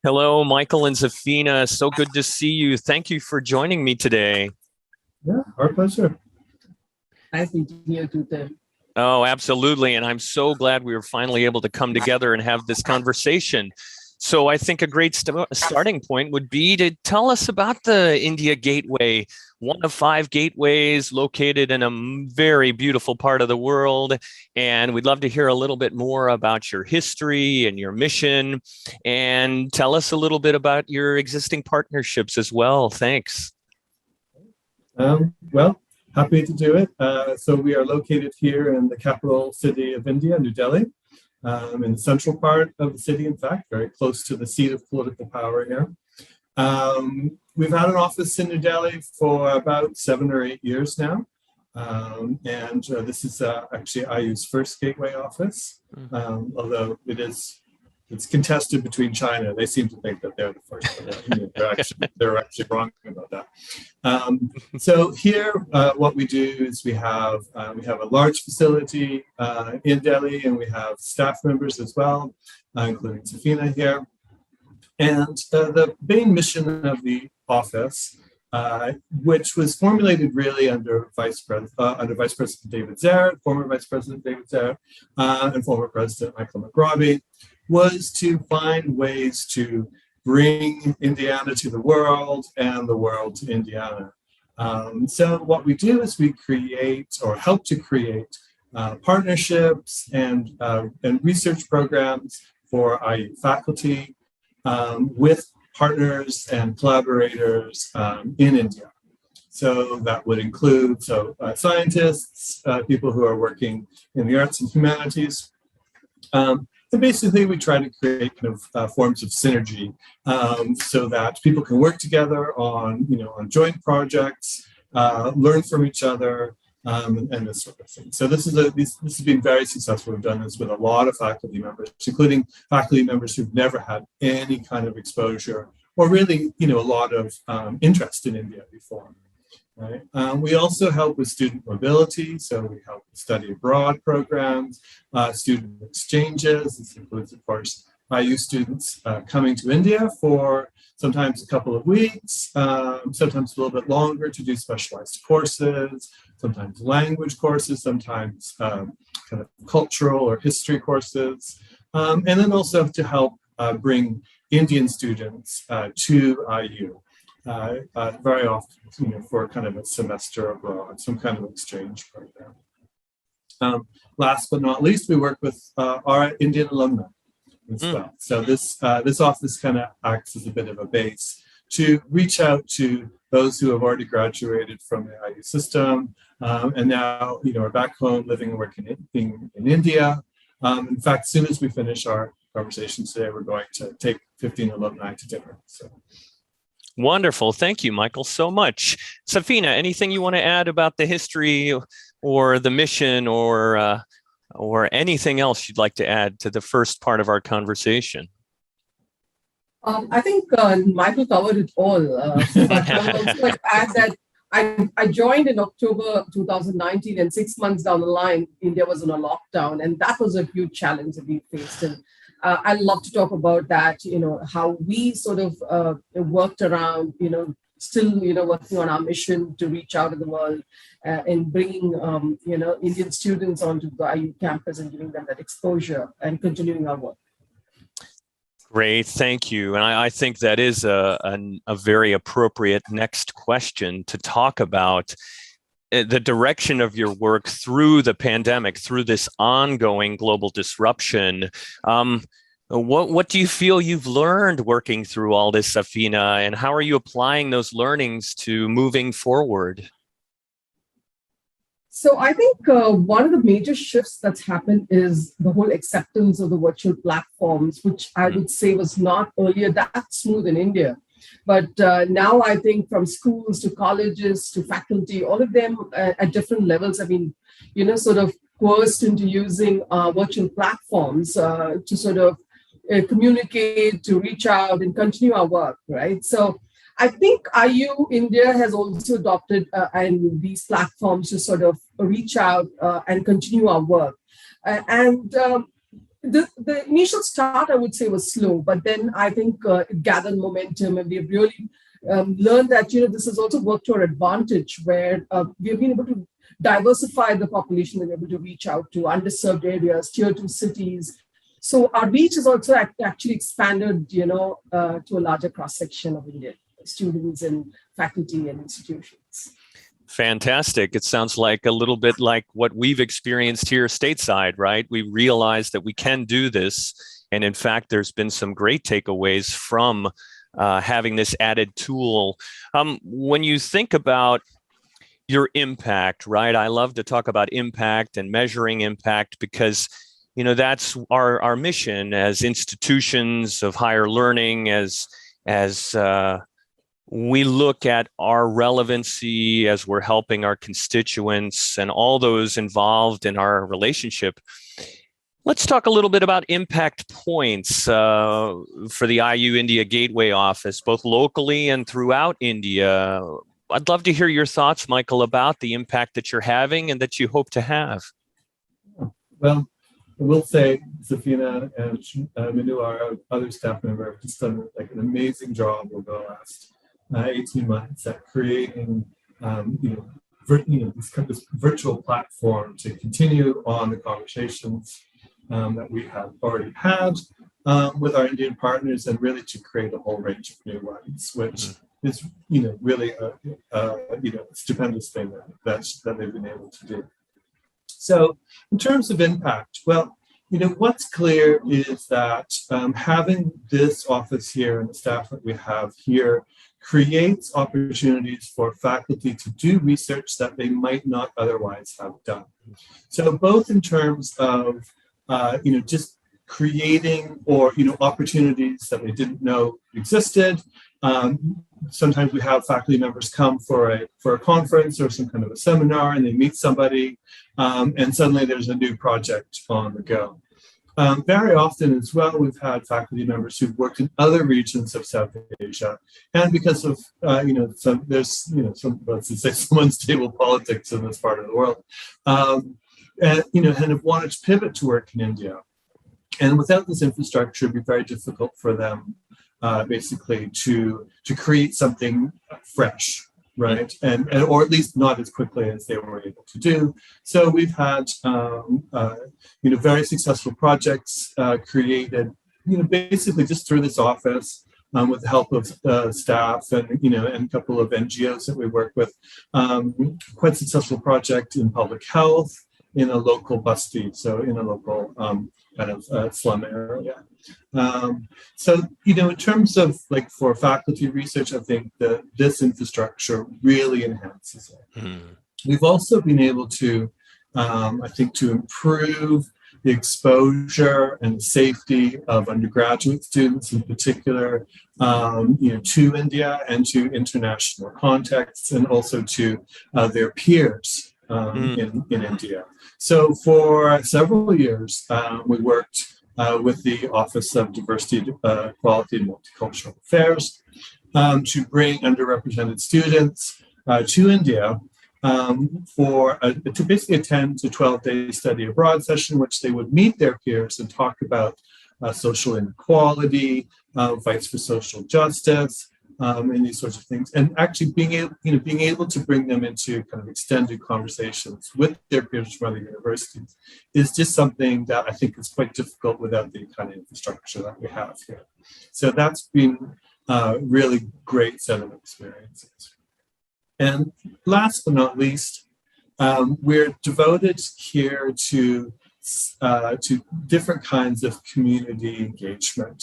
Hello, Michael and Zafeena. So good to see you. Thank you for joining me today. Yeah, our pleasure. Nice meeting you too, Tim. Oh, absolutely. And I'm so glad we were finally able to come together and have this conversation. So I think a great starting point would be to tell us about the India Gateway, one of five gateways located in a very beautiful part of the world. And we'd love to hear a little bit more about your history and your mission, and tell us a little bit about your existing partnerships as well. Thanks. Well, happy to do it. So we are located here in the capital city of India, New Delhi, in the central part of the city, in fact, very close to the seat of political power here. We've had an office in New Delhi for about 7 or 8 years now. This is actually IU's first gateway office, although it's contested between China. They seem to think that they're the first, but they're actually wrong about that. So here, what we do is we have a large facility in Delhi, and we have staff members as well, including Zafeena here. And the main mission of the office, which was formulated really under Vice President David Zare, former Vice President David Zare, and former President Michael McRobbie, was to find ways to bring Indiana to the world and the world to Indiana. So what we do is we create or help to create partnerships and research programs for IU faculty with partners and collaborators in India. So that would include scientists, people who are working in the arts and humanities. And basically, we try to create kind of forms of synergy so that people can work together on joint projects, learn from each other, and this sort of thing. So this has been very successful. We've done this with a lot of faculty members, including faculty members who've never had any kind of exposure or really, a lot of interest in India before. Right. We also help with student mobility, so we help with study abroad programs, student exchanges. This includes, of course, IU students coming to India for sometimes a couple of weeks, sometimes a little bit longer to do specialized courses, sometimes language courses, sometimes kind of cultural or history courses, and then also to help bring Indian students to IU. Very often, for kind of a semester abroad, some kind of exchange program. Last but not least, we work with our Indian alumni as well. So this office kind of acts as a bit of a base to reach out to those who have already graduated from the IU system and now are back home living and working in India. In fact, as soon as we finish our conversation today, we're going to take 15 alumni to dinner. So. Wonderful. Thank you, Michael, so much. Zafeena, anything you want to add about the history or the mission or anything else you'd like to add to the first part of our conversation? I think Michael covered it all. But I would also like to add that I joined in October 2019, and 6 months down the line, India was on a lockdown, and that was a huge challenge that we faced. And I'd love to talk about that, how we sort of worked around, still, working on our mission to reach out to the world and bringing, Indian students onto the IU campus and giving them that exposure and continuing our work. Great, thank you. And I think that is a very appropriate next question to talk about the direction of your work through the pandemic, through this ongoing global disruption. What do you feel you've learned working through all this, Zafeena, and how are you applying those learnings to moving forward? So I think one of the major shifts that's happened is the whole acceptance of the virtual platforms, which I would say was not earlier that smooth in India. But now I think from schools to colleges to faculty, all of them at different levels have been, sort of coerced into using virtual platforms to sort of communicate, to reach out and continue our work, right? So I think IU India has also adopted and these platforms to sort of reach out and continue our work. The initial start, I would say, was slow, but then I think it gathered momentum, and we've really learned that this has also worked to our advantage, where we've been able to diversify the population that we're able to reach out to underserved areas, tier 2 cities. So our reach has also actually expanded, to a larger cross section of Indian students and faculty and institutions. Fantastic. It sounds like a little bit like what we've experienced here stateside, right? We realized that we can do this. And in fact, there's been some great takeaways from having this added tool. When you think about your impact, right? I love to talk about impact and measuring impact because, that's our mission as institutions of higher learning, as we look at our relevancy as we're helping our constituents and all those involved in our relationship. Let's talk a little bit about impact points for the IU India Gateway office, both locally and throughout India. I'd love to hear your thoughts, Michael, about the impact that you're having and that you hope to have. Well, I will say Zafeena and Manu, our other staff member, have just done an amazing job over the last 18 months at creating, this virtual platform to continue on the conversations that we have already had with our Indian partners, and really to create a whole range of new ones, which is, really a stupendous thing that they've been able to do. So, in terms of impact, well, what's clear is that having this office here and the staff that we have here creates opportunities for faculty to do research that they might not otherwise have done. So both in terms of, just creating or, opportunities that they didn't know existed. Sometimes we have faculty members come for a conference or some kind of a seminar, and they meet somebody, and suddenly there's a new project on the go. Very often as well, we've had faculty members who've worked in other regions of South Asia, and because of there's let's just say some unstable politics in this part of the world, and have wanted to pivot to work in India. And without this infrastructure, it'd be very difficult for them, basically, to create something fresh, right? And or at least not as quickly as they were able to do. So we've had, very successful projects created, basically just through this office, with the help of staff and, and a couple of NGOs that we work with. Quite successful project in public health in a local basti, so in a local kind of slum area. So, in terms of for faculty research, I think that this infrastructure really enhances it. We've also been able to, I think, to improve the exposure and safety of undergraduate students in particular, to India and to international contexts, and also to their peers in India. So for several years, we worked with the Office of Diversity, Equality, and Multicultural Affairs to bring underrepresented students to India to basically attend a 12-day study abroad session, which they would meet their peers and talk about social inequality, fights for social justice, and these sorts of things, and actually being able to bring them into kind of extended conversations with their peers from other universities is just something that I think is quite difficult without the kind of infrastructure that we have here. So that's been a really great set of experiences. And last but not least, we're devoted here to different kinds of community engagement.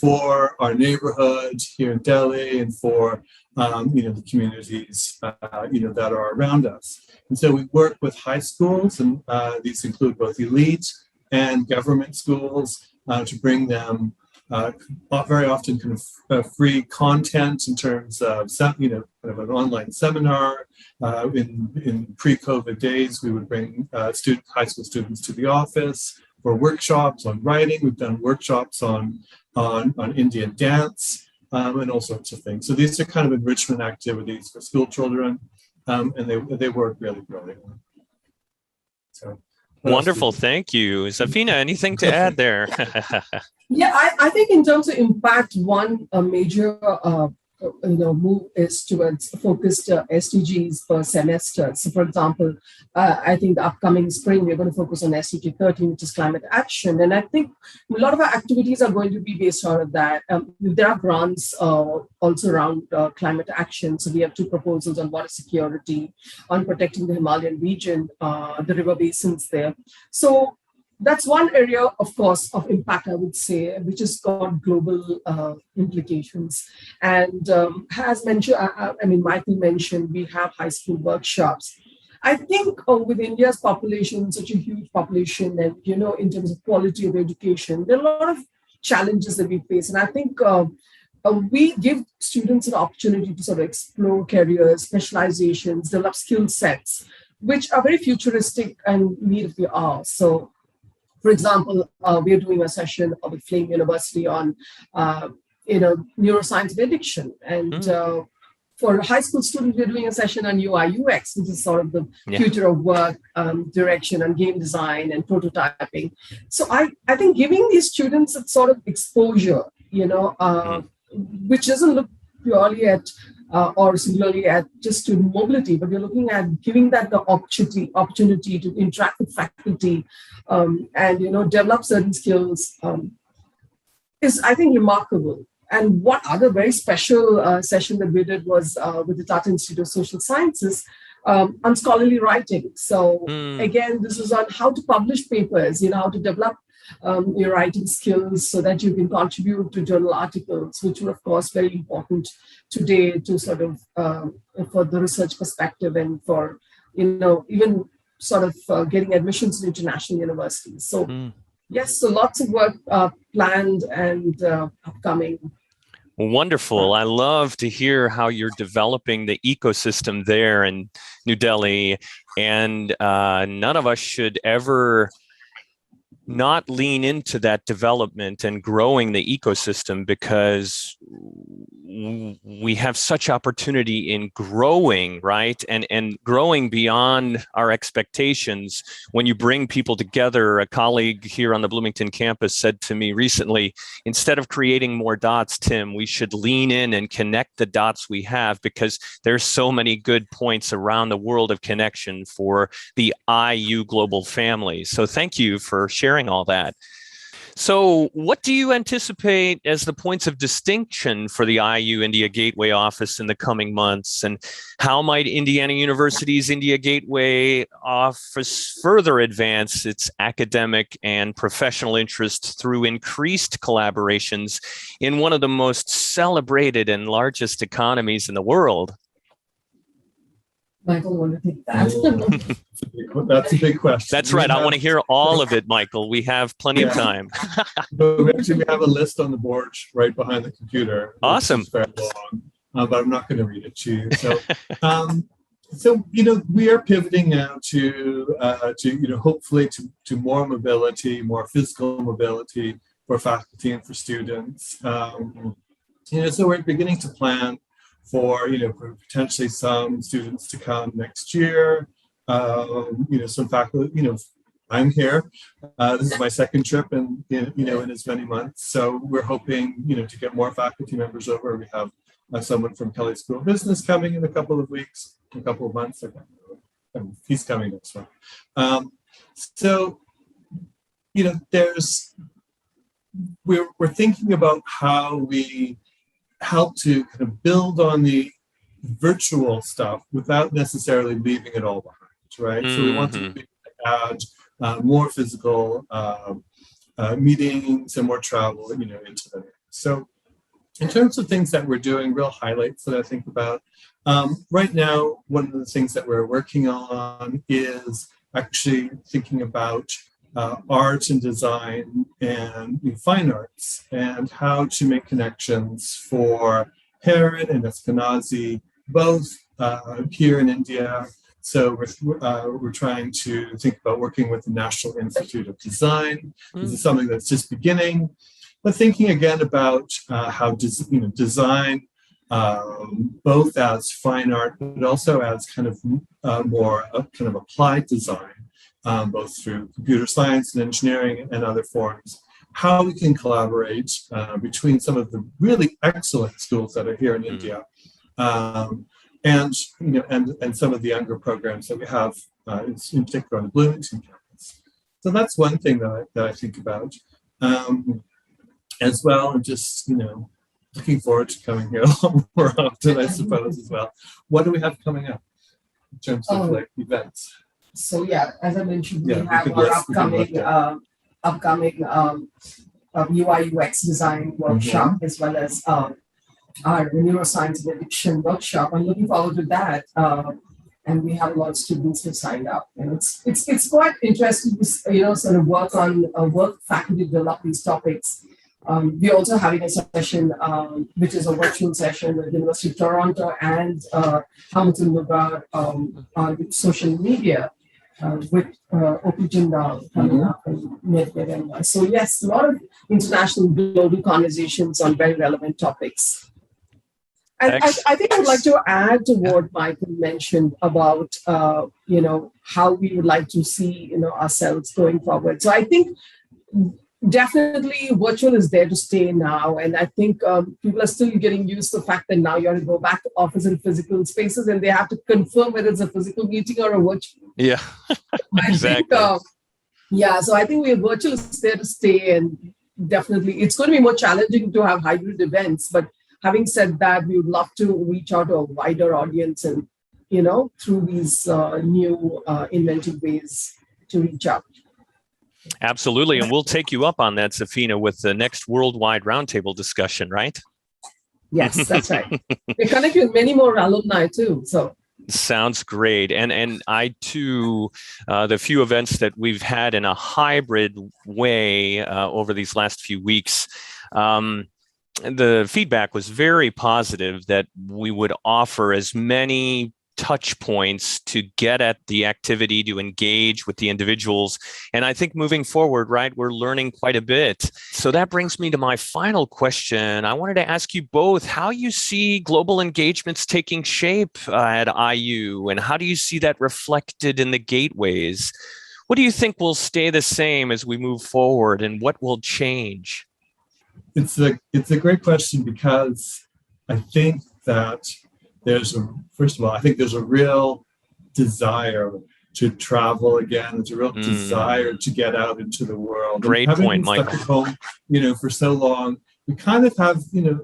For our neighborhood here in Delhi, and for the communities that are around us. And so we work with high schools, and these include both elite and government schools, to bring them very often kind of free content in terms of kind of an online seminar. In pre-COVID days, we would bring high school students to the office for workshops on writing. We've done workshops on Indian dance, and all sorts of things. So these are kind of enrichment activities for school children, and they work really, really well. So Wonderful. Thank you. Zafeena, anything to add there? Yeah, I think in terms of impact, one major move is towards focused SDGs per semester. So, for example, I think the upcoming spring we're going to focus on SDG 13, which is climate action, and I think a lot of our activities are going to be based out of that. There are grants also around climate action. So we have 2 proposals on water security, on protecting the Himalayan region, the river basins there. So that's one area, of course, of impact, I would say, which has got global implications. And as mentioned, Michael mentioned, we have high school workshops. I think with India's population, such a huge population, and, in terms of quality of education, there are a lot of challenges that we face. And I think we give students an opportunity to sort of explore careers, specializations, develop skill sets, which are very futuristic and need of the hour. So, for example, we're doing a session with Flame University on, neuroscience of addiction. And for high school students, we're doing a session on UI UX, which is sort of the future of work, direction and game design and prototyping. So I think giving these students a sort of exposure, which doesn't look purely at or singularly at just student mobility, but we're looking at giving that the opportunity to interact with faculty and develop certain skills is, I think, remarkable. And one other very special session that we did was with the Tata Institute of Social Sciences on scholarly writing. So again, this is on how to publish papers, how to develop your writing skills so that you can contribute to journal articles, which are, of course, very important today to sort of for the research perspective and for, even sort of getting admissions to international universities. So yes, so lots of work planned and upcoming. Wonderful. I love to hear how you're developing the ecosystem there in New Delhi. And none of us should ever not lean into that development and growing the ecosystem, because we have such opportunity in growing, right? And growing beyond our expectations. When you bring people together, a colleague here on the Bloomington campus said to me recently, instead of creating more dots, Tim, we should lean in and connect the dots we have, because there's so many good points around the world of connection for the IU global family. So thank you for sharing all that. So what do you anticipate as the points of distinction for the IU India Gateway office in the coming months? And how might Indiana University's India Gateway office further advance its academic and professional interests through increased collaborations in one of the most celebrated and largest economies in the world? Michael, want to take that? That's a big question. That's right. I want to hear all of it, Michael. We have plenty of time. But we have a list on the board right behind the computer. Awesome. It's very long, but I'm not going to read it to you. So, we are pivoting now to hopefully to more mobility, more physical mobility for faculty and for students. So we're beginning to plan for potentially some students to come next year. Some faculty. I'm here. This is my second trip in as many months. So we're hoping to get more faculty members over. We have someone from Kelley School of Business coming in a couple of months. He's coming next month. We're thinking about how we help to kind of build on the virtual stuff without necessarily leaving it all behind, right? So we want to add more physical meetings and more travel, into the mix. So in terms of things that we're doing, real highlights that I think about, right now, one of the things that we're working on is actually thinking about art and design and fine arts, and how to make connections for Heron and Eskenazi, both here in India. So we're trying to think about working with the National Institute of Design. This is something that's just beginning, but thinking again about how design, both as fine art, but also as kind of more kind of applied design, both through computer science and engineering and other forms, how we can collaborate between some of the really excellent schools that are here in India, and some of the younger programs that we have, in particular on the Bloomington campus. So that's one thing that I think about, as well, and just looking forward to coming here a lot more often, I suppose, as well. What do we have coming up in terms of events? So yeah, as I mentioned, we Yeah, have our upcoming UI UX design workshop, as well as our neuroscience and addiction workshop. I'm looking forward to that. And we have a lot of students who signed up. And it's quite interesting to sort of work faculty develop these topics. We're also having a session, which is a virtual session with the University of Toronto and Hamilton Lugar on social media with Opijindal coming up in mid-November. So yes, a lot of international global conversations on very relevant topics. I think I would like to add to what Michael mentioned about, how we would like to see, ourselves going forward. So I think definitely virtual is there to stay now. And I think people are still getting used to the fact that now you have to go back to office and physical spaces and they have to confirm whether it's a physical meeting or a virtual. Yeah, exactly. So I think virtual is there to stay, and definitely it's going to be more challenging to have hybrid events. But having said that, we would love to reach out to a wider audience and, through these new inventive ways to reach out. Absolutely. And we'll take you up on that, Zafeena, with the next worldwide roundtable discussion, right? Yes, that's right. We're connecting with many more alumni too. So sounds great. And I too, the few events that we've had in a hybrid way over these last few weeks, the feedback was very positive that we would offer as many touch points to get at the activity, to engage with the individuals. And I think moving forward, right, we're learning quite a bit. So that brings me to my final question. I wanted to ask you both how you see global engagements taking shape at IU, and how do you see that reflected in the gateways? What do you think will stay the same as we move forward, and what will change? It's a great question, because I think that there's a real desire to travel again. There's a real desire to get out into the world. Great point, Michael. Stuck at home, for so long, we kind of have a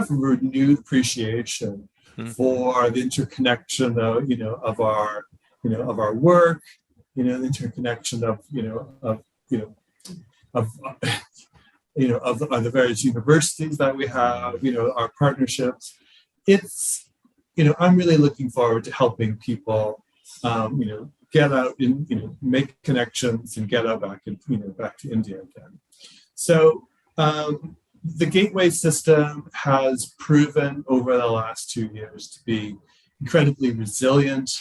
renewed appreciation for the interconnection of our work, the interconnection of the various universities that we have, our partnerships. It's, I'm really looking forward to helping people, get out and, make connections and get out back to India again. So the gateway system has proven over the last 2 years to be incredibly resilient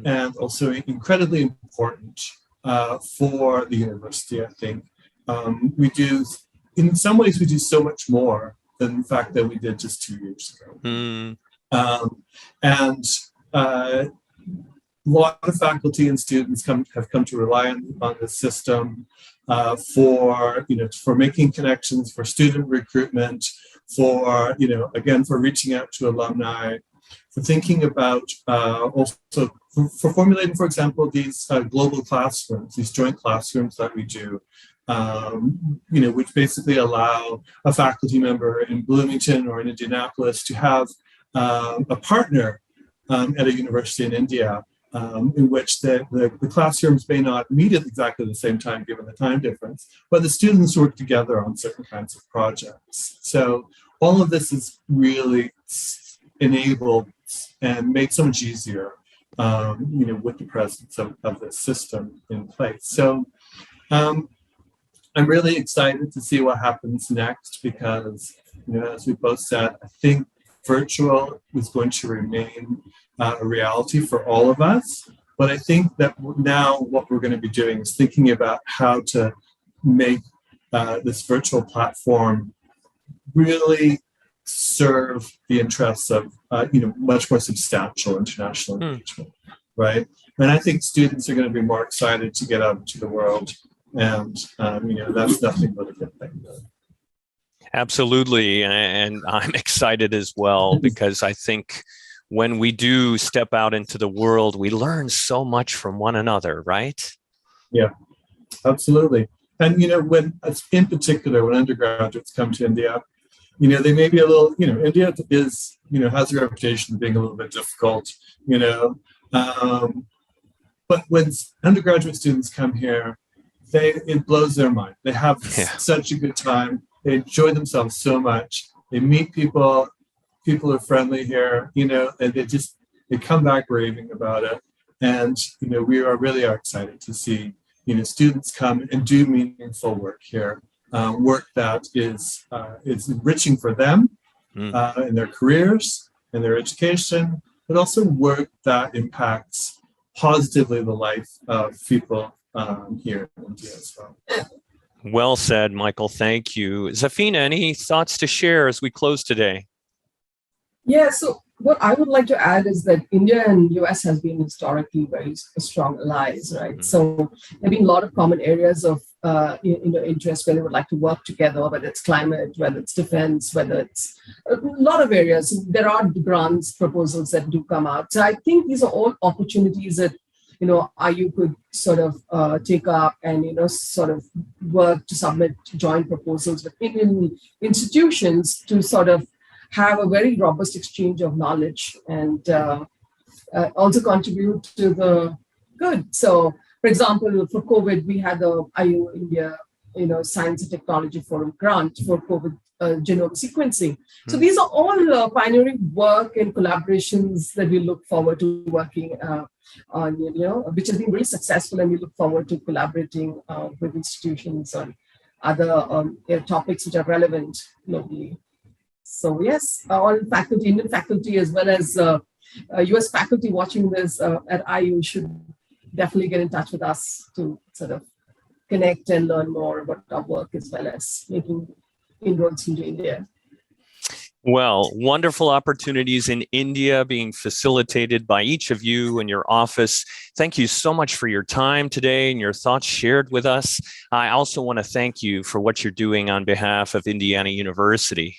and also incredibly important for the university, I think. In some ways, we do so much more than the fact that we did just 2 years ago. And a lot of faculty and students have come to rely on the system for making connections, for student recruitment, for reaching out to alumni, for thinking about also for formulating, for example, these global classrooms, these joint classrooms that we do. Which basically allow a faculty member in Bloomington or in Indianapolis to have a partner at a university in India, in which the classrooms may not meet at exactly the same time given the time difference, but the students work together on certain kinds of projects. So all of this is really enabled and made so much easier, with the presence of this system in place. So I'm really excited to see what happens next, because, as we both said, I think virtual is going to remain a reality for all of us. But I think that now what we're going to be doing is thinking about how to make this virtual platform really serve the interests of, much more substantial international engagement. right? And I think students are going to be more excited to get out into the world, and that's nothing but a good thing. Absolutely. And I'm excited as well, because I think when we do step out into the world, we learn so much from one another, right? Yeah, absolutely. And, when, in particular, when undergraduates come to India, they may be a little, India is, has a reputation of being a little bit difficult, but when undergraduate students come here, it blows their mind. They have such a good time. They enjoy themselves so much. They meet people. People are friendly here, and they come back raving about it. And, we really are excited to see, students come and do meaningful work here, work that is enriching for them in their careers, in their education, but also work that impacts positively the life of people here in India as well. Well said, Michael. Thank you. Zafeena, any thoughts to share as we close today? Yeah, so what I would like to add is that India and US has been historically very strong allies, right? Mm-hmm. So there have been a lot of common areas of interest where they would like to work together, whether it's climate, whether it's defense, whether it's a lot of areas. There are grants proposals that do come out. So I think these are all opportunities that IU could sort of take up and, sort of work to submit joint proposals with Indian institutions to sort of have a very robust exchange of knowledge and also contribute to the good. So, for example, for COVID, we had the IU India, Science and Technology Forum grant for COVID genome sequencing. So these are all pioneering work and collaborations that we look forward to working on, which has been really successful, and we look forward to collaborating with institutions on other topics which are relevant globally. So yes, all faculty, Indian faculty, as well as US faculty watching this at IU should definitely get in touch with us to sort of connect and learn more about our work, as well as making inroads into India. Well, wonderful opportunities in India being facilitated by each of you and your office. Thank you so much for your time today and your thoughts shared with us. I also want to thank you for what you're doing on behalf of Indiana University.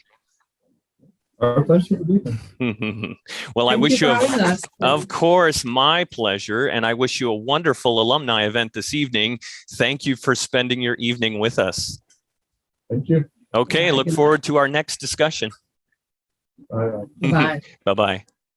Our pleasure to be here. Well, I Thank wish you you, for having us. of course, my pleasure. And I wish you a wonderful alumni event this evening. Thank you for spending your evening with us. Thank you. Okay, look forward to our next discussion. Bye. Bye. Bye-bye.